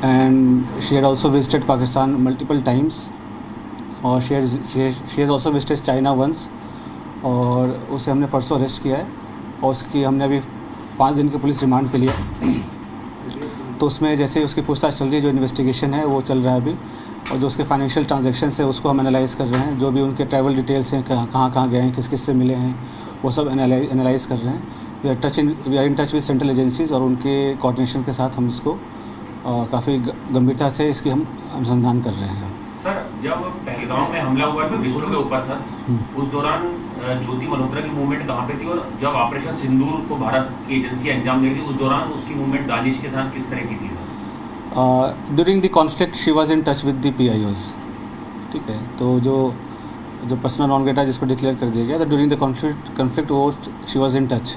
and she had also visited Pakistan multiple times, और she has also visited China once, और उसे हमने परसों अरेस्ट किया है और उसकी हमने अभी 5 दिन की पुलिस रिमांड पे लिया। तो उसमें जैसे ही उसकी पूछताछ चल रही है, जो इन्वेस्टिगेशन है वो चल रहा है अभी, और जो उसके फाइनेंशियल ट्रांजैक्शंस है उसको हम एनालाइज़ कर रहे हैं, जो भी उनके ट्रैवल डिटेल्स हैं, कहाँ गए हैं, किस किस से मिले हैं, वो सब एनालाइज़ कर रहे हैं। We are in touch with central agencies, और उनके कोऑर्डिनेशन के साथ हम इसको काफ़ी गंभीरता से इसकी हम अनुसंधान कर रहे हैं। सर, जब पहलगाम में हमला हुआ था विष्णु के ऊपर सर, उस दौरान ज्योति मल्होत्रा की मूवमेंट कहाँ पे थी, और जब ऑपरेशन सिंदूर को भारत की एजेंसी अंजाम दे रही थी उस दौरान उसकी मूवमेंट दानिश के साथ किस तरह की थी? During the conflict she was in touch with the PIOs, ठीक है। तो जो पर्सनल नॉन ग्रेटा जिसको डिक्लेयर कर दिया गया था ड्यूरिंग द कॉन्फ्लिक्ट वो she was in touch,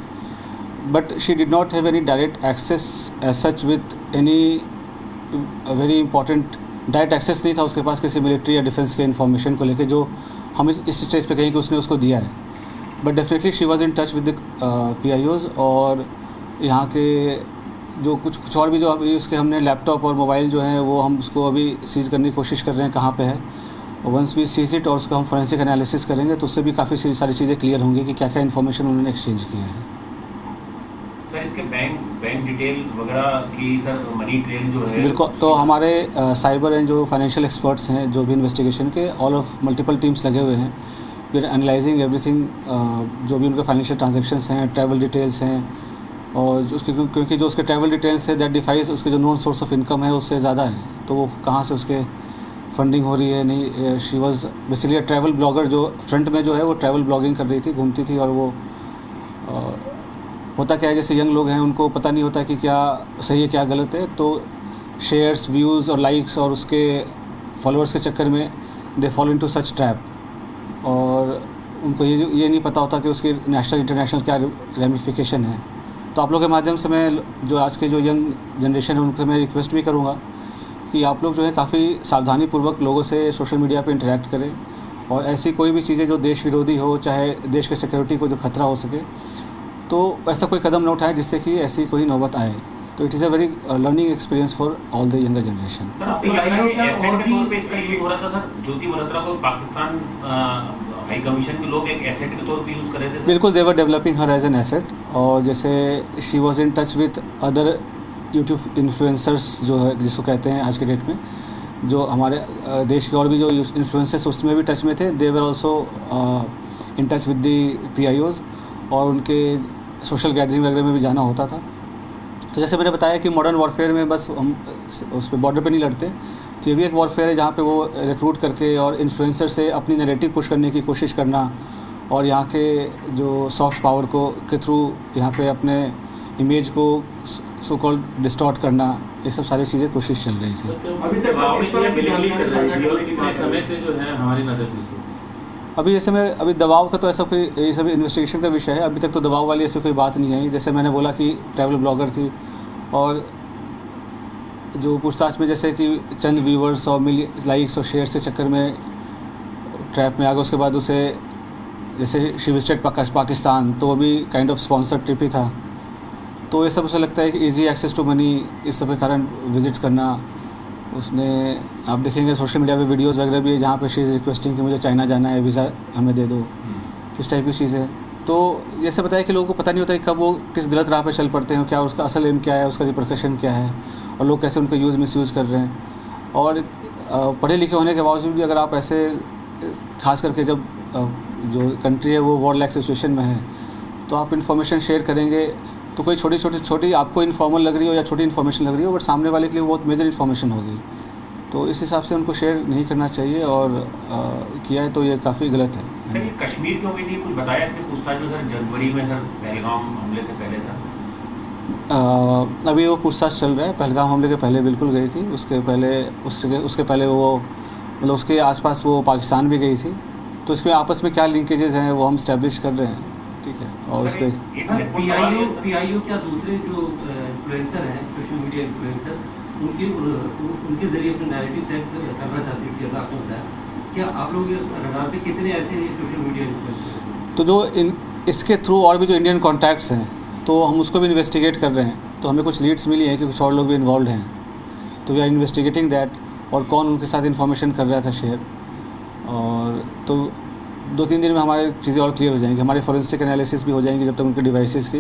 but she did not have any direct access as such with any very important. Direct access नहीं था उसके पास किसी मिलिट्री या डिफेंस के इन्फॉर्मेशन को लेके जो हम इस स्टेज पे कहें कि उसने उसको दिया है, but definitely she was in touch with the PIOs। और यहाँ के जो कुछ और भी जो अभी उसके हमने लैपटॉप और मोबाइल जो है वो हम उसको अभी सीज़ करने की कोशिश कर रहे हैं कहाँ पे है, और वंस वी सीज इट और उसका हम फोरेंसिक एनालिसिस करेंगे तो उससे भी काफ़ी सारी चीज़ें क्लियर होंगी कि क्या क्या इन्फॉर्मेशन उन्होंने एक्सचेंज किया है। सर, इसके बैंक डिटेल वगैरह की सर मनी ट्रेल जो है बिल्कुल, तो हमारे साइबर एंड जो फाइनेंशियल एक्सपर्ट्स हैं जो भी इन्वेस्टिगेशन के ऑल ऑफ मल्टीपल टीम्स लगे हुए हैं, वी आर एनालाइजिंग एवरीथिंग, जो भी उनके फाइनेंशियल ट्रांजैक्शंस हैं, ट्रैवल डिटेल्स हैं, और उसके क्योंकि जो उसके ट्रैवल डिटेल्स है दैट डिफाइज उसके जो नॉन सोर्स ऑफ इनकम है उससे ज़्यादा है, तो वो कहाँ से उसके फंडिंग हो रही है नहीं। She was basically travel blogger, जो फ्रंट में जो है वो ट्रैवल ब्लॉगिंग कर रही थी, घूमती थी, और वो होता क्या है जैसे यंग लोग हैं उनको पता नहीं होता कि क्या सही है क्या गलत है, तो शेयर्स, व्यूज़ और लाइक्स और उसके फॉलोअर्स के चक्कर में they follow into such trap, और उनको ये नहीं पता होता कि उसकी नेशनल इंटरनेशनल क्या रेमिफिकेशन है। तो आप लोग के माध्यम से मैं जो आज के जो यंग जनरेशन है उनसे मैं रिक्वेस्ट भी करूँगा कि आप लोग जो है काफ़ी सावधानीपूर्वक लोगों से सोशल मीडिया पे इंटरेक्ट करें, और ऐसी कोई भी चीज़ें जो देश विरोधी हो, चाहे देश के सिक्योरिटी को जो खतरा हो सके, तो ऐसा कोई कदम न उठाए जिससे कि ऐसी कोई नौबत आए। तो it is a very learning experience for all the younger generation. Jyoti Malhotra को पाकिस्तान हाई कमीशन के लोग एक एसेट के तौर पे यूज़ कर रहे थे? बिल्कुल, they were developing her as an asset, और जैसे she was in touch with other YouTube influencers जो है जिसको कहते हैं आज के डेट में, जो हमारे देश के और भी जो इन्फ्लुएंसर्स उसमें भी टच में थे, they were also in touch with the PIOs, और उनके सोशल गैदरिंग वगैरह में भी जाना होता था। तो जैसे मैंने बताया कि मॉडर्न वॉरफेयर में बस हम उस पर बॉर्डर पे नहीं लड़ते, तो ये भी एक वॉरफेयर है जहाँ पे वो रिक्रूट करके और इन्फ्लुएंसर से अपनी नैरेटिव पुश करने की कोशिश करना, और यहाँ के जो सॉफ्ट पावर को के थ्रू यहाँ पे अपने इमेज को सो कॉल्ड डिस्टॉर्ट करना, ये सब सारी चीज़ें कोशिश चल रही थी। अभी तक समय से जो है हमारी नजर अभी जैसे मैं अभी दबाव का तो ऐसा कोई, ये सभी इन्वेस्टिगेशन का विषय है, अभी तक तो दबाव वाली ऐसी कोई बात नहीं आई। जैसे मैंने बोला कि ट्रैवल ब्लॉगर थी, और जो पूछताछ में जैसे कि चंद व्यूवर्स और लाइक्स और शेयर के चक्कर में ट्रैप में आ गया, उसके बाद उसे जैसे शी विजिटेड पाकिस्तान, तो वो भी काइंड ऑफ स्पॉन्सर्ड ट्रिप ही था। तो ये सब उसे लगता है कि ईजी एक्सेस टू मनी, इस सब के कारण विजिट करना उसने, आप देखेंगे सोशल मीडिया पे वीडियोस वगैरह भी है जहाँ पे शी इज़ रिक्वेस्टिंग कि मुझे चाइना जाना है, वीज़ा हमें दे दो, इस टाइप की चीज़ें। तो ये सब बताया कि लोगों को पता नहीं होता कि कब वो किस गलत राह पे चल पड़ते हैं, क्या उसका असल एम क्या है, उसका रिपरकशन क्या है, और लोग कैसे उनका मिसयूज़ कर रहे हैं। और पढ़े लिखे होने के बावजूद भी अगर आप ऐसे, खास करके जब जो कंट्री है वो वॉर लाइक सिचुएशन में है, तो आप इन्फॉर्मेशन शेयर करेंगे तो कोई छोटी आपको इन्फॉर्मल लग रही हो या छोटी इन्फॉर्मेशन लग रही हो, बट सामने वाले के लिए बहुत मेजर इन्फॉर्मेशन होगी, तो इस हिसाब से उनको शेयर नहीं करना चाहिए, और किया है तो ये काफ़ी गलत है। सर, ये कश्मीर क्यों गई थी, कुछ बताया इसमें पूछताछ में? सर, जनवरी में सर पहलगाम हमले से पहले था? अभी वो पूछताछ चल रहा है। पहलगाम हमले के पहले बिल्कुल गई थी, उसके पहले वो मतलब उसके आसपास वो पाकिस्तान भी गई थी, तो इसमें आपस में क्या लिंकेजेस हैं वो हम इस्टेब्लिश कर रहे हैं, ठीक है। और उसके PIO क्या दूसरे जो इन्फ्लुएंसर हैं, सोशल मीडिया इन्फ्लुएंसर, उनके जरिए अपने नैरेटिव सेट करना चाहते हैं, जैसा आपने बताया, क्या आप लोग रडार पे कितने ऐसे सोशल मीडिया इन्फ्लुएंसर? तो जो इसके थ्रू और भी जो इंडियन कॉन्टैक्ट्स हैं, तो हम उसको भी इन्वेस्टिगेट कर रहे हैं, तो हमें कुछ लीड्स मिली हैं कि कुछ और लोग भी इन्वॉल्व हैं, तो वी आर इन्वेस्टिगेटिंग दैट, और कौन उनके साथ इन्फॉर्मेशन कर रहा था शेयर। और तो 2-3 दिन में हमारे चीज़ें और क्लियर हो जाएंगी, हमारे फॉरेंसिक एनालिसिस भी हो जाएंगी जब तक उनके डिवाइसेस की,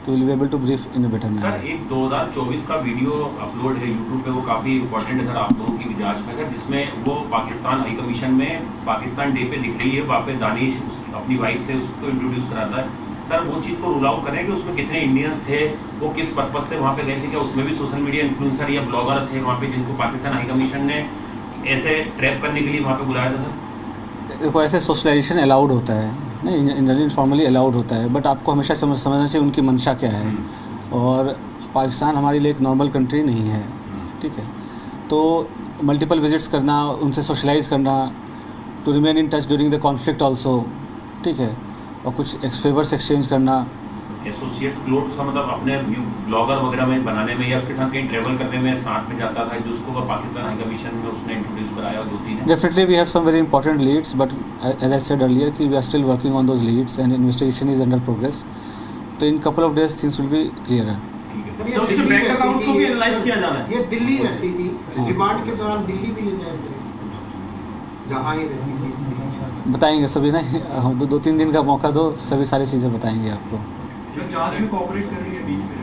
तो will be able to brief in a better sir manner. एक 2024 का वीडियो अपलोड है यूट्यूब पे, वो काफी इंपॉर्टेंट है सर आप लोगों की जांच में सर, जिसमें वो पाकिस्तान हाई कमीशन में पाकिस्तान डे पे दिख रही है, वहाँ पे दानिश अपनी वाइफ से उसको इंट्रोड्यूस कराता है। सर वो चीज़ को रूल आउट करें कि उसमें कितने इंडियंस थे, वो किस पर्पज से वहाँ पे गए थे, क्या उसमें भी सोशल मीडिया इन्फ्लुएंसर या ब्लॉगर थे वहाँ पे जिनको पाकिस्तान हाई कमीशन ने ऐसे ट्रैप करने के लिए वहाँ पे बुलाया था सर? देखो ऐसे सोशलाइजेशन अलाउड होता है, नहीं इंटरनेट फॉर्मली अलाउड होता है, बट आपको हमेशा समझना चाहिए उनकी मंशा क्या है। और पाकिस्तान हमारे लिए एक नॉर्मल कंट्री नहीं है, ठीक है। तो मल्टीपल विजिट्स करना, उनसे सोशलाइज करना, to remain in touch during the conflict also, ठीक है, और कुछ फेवर्स एक्सचेंज करना। एसोसिएट क्लोथ का मतलब अपने ब्लॉगर वगैरह में बनाने में या उसके साथ कहीं ट्रेवल करने में साथ में जाता था, जो उसको पाकिस्तान हाई कमीशन में उसने इंट्रोड्यूस कराया 2-3 है। Definitely we have some very important leads, but as I said earlier कि we are still working on those leads and investigation is under progress. तो in couple of days things will be clearer. Sir उसके bank accounts को भी analyse किया जाना है। ये दिल्ली रहती थी, रिमांड के दौरान दिल्ली भी ले जाए जहाँ ये रहती थी। बताएंगे सभी ना, हम 2-3 दिन का मौका दो, सभी सारी चीज़ें बताएंगे आपको। जांच में कोऑपरेट कर रही है बीच में।